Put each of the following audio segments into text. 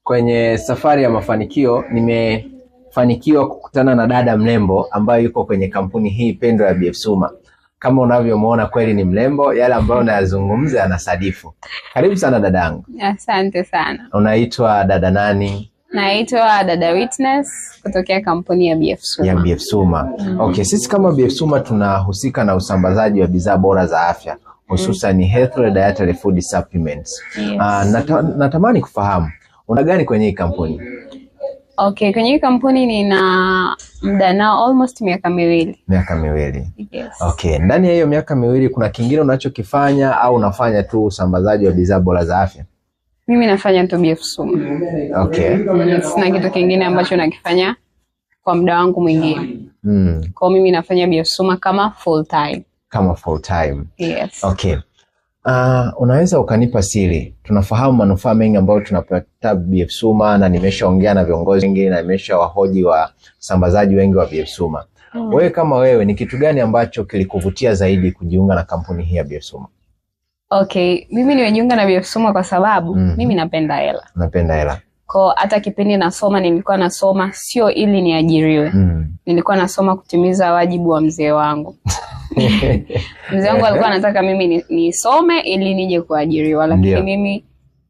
kwenye safari ya mafanikio nimefanikiwa kukutana na dada mrembo ambaye yuko kwenye kampuni hii pendwa ya BF Suma. Kama unavyomuona kweli ni mrembo, yale ambayo unayazungumza yanasadifu. Karibu sana dadangu. Asante sana. Unaitwa dada nani? Naitwa dada Witness kutokea kampuni ya BF Suma. Ya BF Suma. Okay, sisi kama BF Suma tunahusika na usambazaji wa bidhaa bora za afya, hususan health and dietary food supplements. Yes. Natamani kufahamu una gani kwenye hii kampuni? Okay, kwenye hii kampuni nina muda nao almost miaka miwili. Miaka miwili. Yes. Okay, ndani ya hiyo miaka miwili kuna kingine unachokifanya au unafanya tu usambazaji wa bidhaa bora za afya? Mimi nafanya tu BF Suma. Okay. Sina kitu kingine ambacho nakifanya kwa muda wangu mwingine. Kwa mimi nafanya BF Suma kama full time. Kama full time. Yes. Okay. Unaweza ukanipa siri? Tunafahamu manufaa mengi ambayo tunapata BF Suma, na nimeshaongea na viongozi wengi na nimeshawahoji wa sambazaji wengi wa BF Suma. Wewe kama wewe, ni kitu gani ambacho kilikuvutia zaidi kujiunga na kampuni hii ya BF Suma? Okay, mimi nimejiunga na BF Suma kwa sababu mimi napenda hela. Napenda hela. Kwa hata kipindi nasoma nilikuwa nasoma sio ili niajiriwe. Nilikuwa nasoma kutimiza wajibu wa mzee wangu. Mzee wangu alikuwa anataka mimi nisome ili nije kuajiriwa, lakini mimi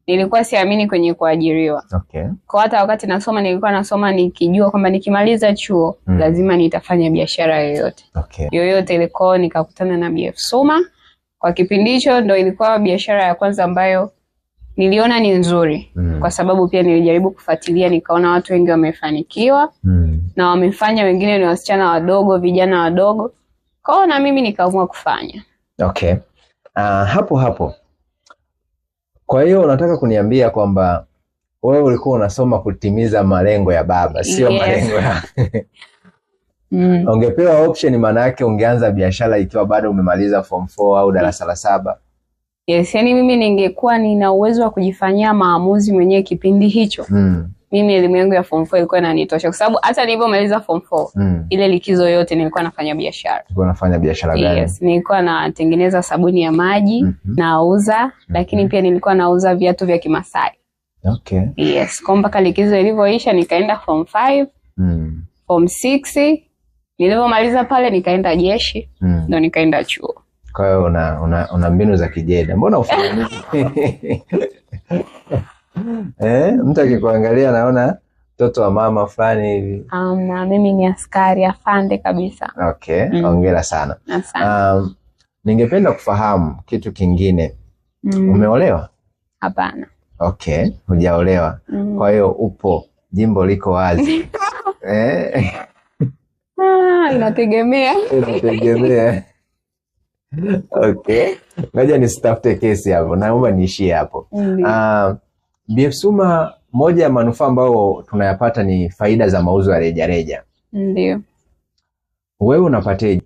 nilikuwa siamini kwenye kuajiriwa. Okay. Kwa hata wakati nasoma nilikuwa nasoma nikijua kwamba nikimaliza chuo lazima nitafanya biashara yoyote. Okay. Yoyote ilikuwa nikakutana na BF Suma. Kwa kipindi hicho ndo ilikuwa biashara ya kwanza ambayo niliona ni nzuri. Kwa sababu pia nilijaribu kufuatilia, nikaona watu wengi wamefanikiwa na wamefanya, wengine ni wasichana wadogo, vijana wadogo. Kwa na mimi nikaamua kufanya. Okay. Hapo. Kwa hiyo unataka kuniambia kwamba wewe ulikuwa unasoma kutimiza malengo ya baba, sio malengo ya Ungepewa option, maana yake ungeanza biashara ikiwa bado umemaliza form 4 au darasa la 7. Yes, yani mimi ningekuwa nina uwezo wa kujifanyia maamuzi mwenyewe kipindi hicho. Mimi elimu yangu ya form 4 ilikuwa inanitosha, kwa sababu hata nilipomaliza form 4 ile likizo yote nilikuwa nafanya biashara. Ulikuwa unafanya biashara gani? Yes, nilikuwa natengeneza sabuni ya maji, nauza, lakini pia nilikuwa nauza viatu vya Kimasai. Okay. Yes, kwa mpaka likizo ilivyoisha nikaenda form 5, form 6, nilipomaliza pale nikaenda jeshi, ndo nikaenda chuo. Kwa hiyo una mbinu za kijeda. Mbona ufanye mtu akikuangalia naona mtoto wa mama fulani hivi. Na mimi ni askari afande kabisa. Okay, hongera sana. Asante. Ningependa kufahamu kitu kingine. Umeolewa? Hapana. Okay, hujaolewa. Kwa hiyo upo, jimbo liko wazi. Inategemea. Inategemea. Okay. Ngoja nisitafute kesi hapo. Naomba niishie hapo. BF Suma, moja ya manufaa ambayo tunayapata ni faida za mauzo ya rejareja. Ndio. Wewe unapateje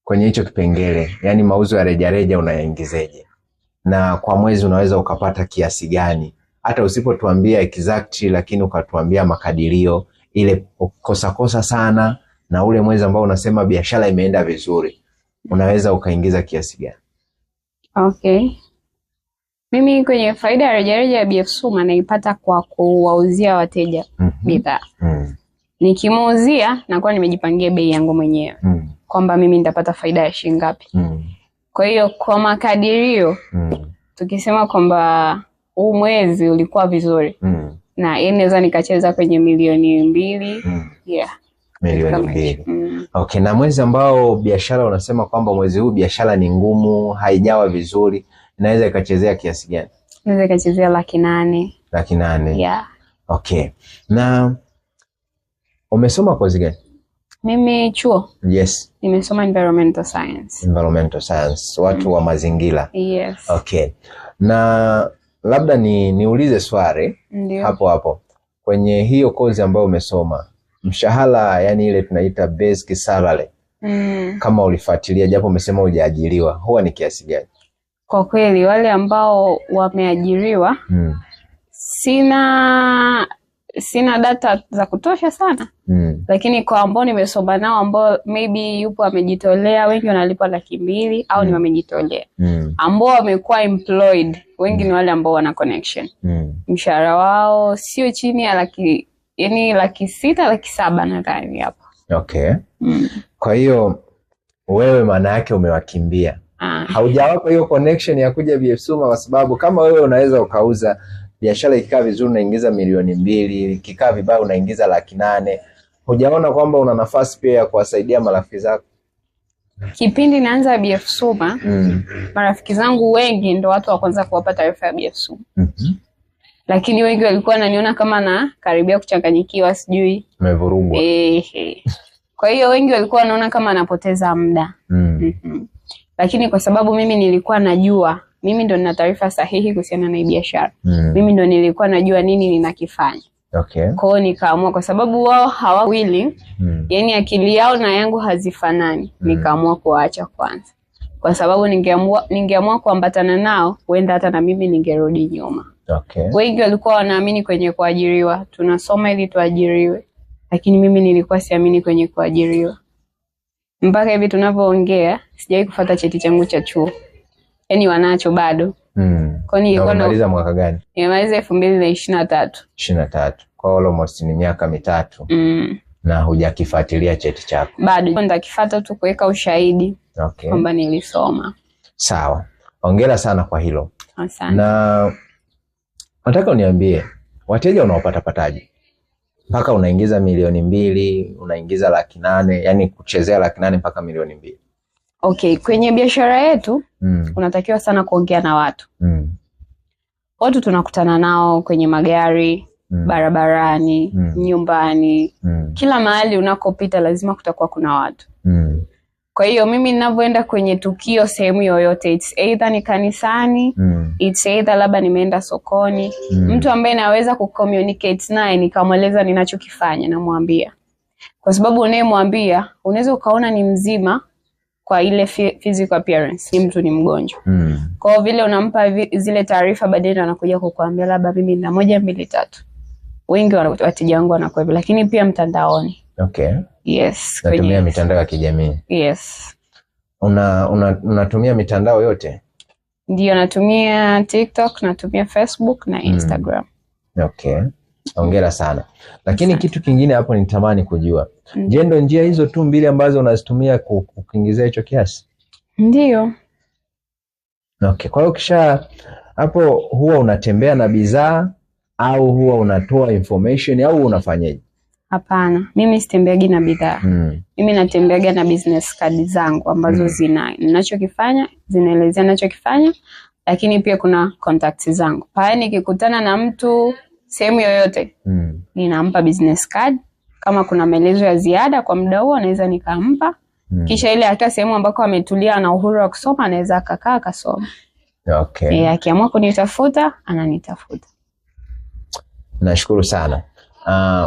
kwenye hicho kipengele? Yaani mauzo ya rejareja unayaingizeje? Na kwa mwezi unaweza ukapata kiasi gani? Hata usipotuambia exactly, lakini ukatuambia makadirio, ile kosa sana na ule mwezi ambao unasema biashara imeenda vizuri, unaweza ukaingiza kiasi gani? Okay. Mimi kwenye faida ya rejareja ya BF Suma naipata kwa kuwauzia wateja bidhaa. Nikimuuzia nakuwa nimejipangia bei yangu mwenyewe. Kwamba mimi nitapata faida ya shilingi ngapi. Kwa hiyo kwa makadirio tukisema kwamba huu mwezi ulikuwa vizuri, na inaweza nikacheza kwenye milioni 2. Milioni 2. Okay, na mwezi ambao biashara unasema kwamba mwezi huu biashara ni ngumu, haijawa vizuri, inaweza ikachezea kiasi gani? Inaweza ikachezea 800,000. 800,000. Yeah. Okay. Na umesoma kozi gani? Mimi chuo. Yes. Nimesoma environmental science. Environmental science, watu wa mazingira. Yes. Okay. Na labda niulize swali hapo. Kwenye hiyo kozi ambayo umesoma, mshahara, yani ile tunaita basic salary, kama ulifuatilia japo umesema hujaajiriwa, huwa ni kiasi gani? Kwa kweli wale ambao wameajiriwa sina sina data za kutosha sana. Lakini kwa ambao nimesoma nao ambao maybe yupo amejitolea, wengi wanalipa 200,000 au ni wamejitolea. Ambao wamekuwa employed, wengi ni wale ambao wana connection. Mshahara wao sio chini ya yani 600,000 700,000 nadhani hapo. Okay. Kwa hiyo wewe maana yake umewakimbia. Haujawapa hiyo connection ya kuja BF Suma, kwa sababu kama wewe unaweza ukauza biashara ikikaa vizuri unaingiza 2,200,000, ikikaa vibaya unaingiza 800,000. Hujaona kwamba una nafasi pia ya kuwasaidia marafiki zako? Kipindi naanza BF Suma, marafiki zangu wengi ndo watu wa kwanza kuwapa taarifa ya BF Suma. Lakini wengi walikuwa wananiona kama na karibia kuchanganyikiwa, sijui umevurugwa. Kwa hiyo wengi walikuwa wanaona kama napoteza muda. Lakini kwa sababu mimi nilikuwa najua, mimi ndo nina taarifa sahihi kuhusiana na biashara. Mimi ndo nilikuwa najua nini ninakifanya. Okay. Kwa hiyo nikaamua, kwa sababu wao hawa willing, yani akili yao na yangu hazifanani, nikaamua kuacha kwanza. Kwa sababu ningeamua kuambatana nao, huenda hata na mimi ningerudi nyuma. Okay. Wengi walikuwa wanaamini kwenye kuajiriwa, tunasoma ili tuajiriwe. Lakini mimi nilikuwa siamini kwenye kuajiriwa. Mpaka hivi tunavyoongea, sijawahi kufuata cheti changu cha chuo. Yaani wanacho bado. Kwani nilikuwa nimaliza mwaka gani? Nimaliza 2023. 23. Kwa almost ni miaka 3. Na hujakifuatilia cheti chako? Bado. Nitakifuata tu kuweka ushahidi. Okay. Kwamba nilisoma. Sawa. Hongera sana kwa hilo. Asante. Na nataka uniambie, wateja unaopata pataje? Mpaka unaingiza 2,200,000, unaingiza 800,000, yani kuchezea 800,000 mpaka 2,200,000. Okay, kwenye biashara yetu unatakiwa sana kuongea na watu. Watu tunakutana nao kwenye magari, barabarani, nyumbani, kila mahali unakopita lazima kutakuwa kuna watu. Kwa hiyo mimi ninavyoenda kwenye tukio sehemu yoyote, it's either ni kanisani, it's either labda nimeenda sokoni, mtu ambaye naweza kucommunicate naye nikamweleza ninachokifanya namwambia. Kwa sababu unayemwambia unaweza ukaona ni mzima kwa ile physical appearance, ni mtu ni mgonjwa. Kwa vile unampa zile taarifa, baadaye anakuja kukuambia labda mimi nina 1 2 3. Wengi wateja wangu wanakuwa hivyo, lakini pia mtandaoni. Okay. Yes. Natumia mitandao ya kijamii. Yes. Unatumia mitandao yote? Ndio, natumia TikTok, natumia Facebook na Instagram. Okay. Hongera sana. Lakini kitu kingine hapo nitamani kujua. Je, ndo njia hizo tu 2 ambazo unazitumia kuingizia hicho kiasi? Ndio. Okay. Kwa hiyo kisha hapo huwa unatembea na bidhaa au huwa unatoa information au unafanyaje? Hapana, mimi sitembeagi na bidhaa. Mimi natembeaga na business card zangu ambazo ninachokifanya, zinaelezea ninachokifanya, lakini pia kuna contacts zangu. Pale nikikutana na mtu sehemu yoyote, ninampa business card. Kama kuna maelezo ya ziada kwa muda huo naweza nikampa. Kisha ile hata sehemu ambako ametulia na uhuru wa kusoma anaweza akakaa akasoma. Okay. Akiamua kunitafuta, ananitafuta. Nashukuru sana.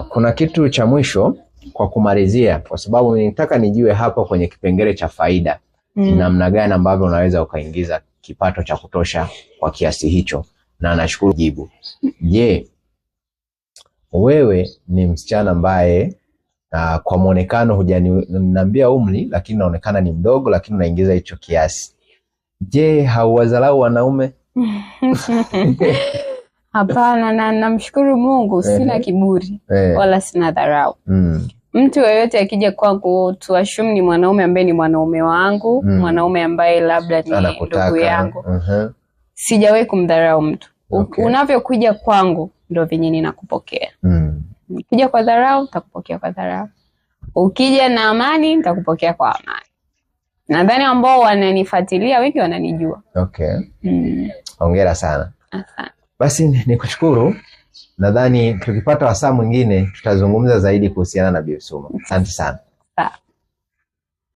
Kuna kitu cha mwisho kwa kumalizia, kwa sababu nitaka nijue hapa kwenye kipengele cha faida, namna gani ambavyo unaweza ukaingiza kipato cha kutosha kwa kiasi hicho, na nashukuru jibu. Je, wewe ni msichana ambaye kwa muonekano hujaniambia umri, lakini naonekana ni mdogo, lakini unaingiza hicho kiasi. Je, hauwadharau wanaume? Hapana, na namshukuru Mungu, sina kiburi wala sina dharau. Mtu yeyote akija kwangu tu assume ni mwanaume ambaye ni mwanaume wangu, mwanaume ambaye labda ni ndugu yangu. Sijawahi kumdharau mtu. Unavyokuja kwangu ndio venye ninakupokea. Ukija kwa dharau, nitakupokea kwa dharau. Ukija na amani, nitakupokea kwa amani. Nadhani ambao wananifuatilia wengi wananijua. Okay. Hongera sana. Asante. Basi nikushukuru. Nadhani tukipata wasaa mwingine tutazungumza zaidi kuhusiana na BF Suma. Asante sana.